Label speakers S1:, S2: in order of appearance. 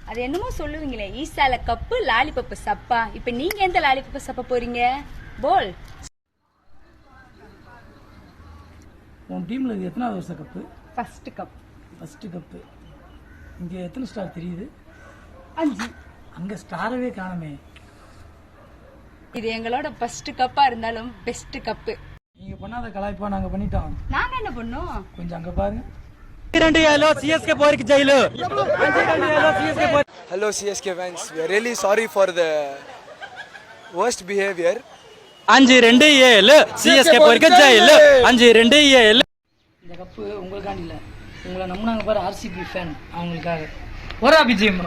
S1: அது என்னமோ சொல்லுவீங்களே, ஈசால cup lollipop சப்பா. இப்ப நீங்க எந்த லாலிபப்பு சப்ப போறீங்க? போல்.
S2: உன் டீம்ல இது எத்தனாவது வருஷம் cup?
S1: First cup.
S2: First cup. இங்க எத்தனை ஸ்டார் தெரியுது?
S1: 5.
S2: அங்க ஸ்டாரவே காணுமே.
S1: இது எங்களோட ஃபர்ஸ்ட் கப்பா இருந்தாலும் பெஸ்ட் கப்பு.
S2: நீங்க பண்ணாத கலாய்ப்பா நாங்க பண்ணிட்டோம்.
S1: நாங்க என்ன பண்ணோம்?
S2: கொஞ்சம் அங்க பாருங்க.
S3: Hello CSK fans, we are really sorry for the worst behavior.
S4: 5-2-7 CSK போருக்கு ஜெயில். 5-2-7.
S2: இந்த கப்பு உங்களுக்காண்டி இல்ல, உங்களை நம்பினாங்க பாரு ஆர்சிபி ஃபேன், அவங்களுக்காக. ஒரு அபிஜியம்.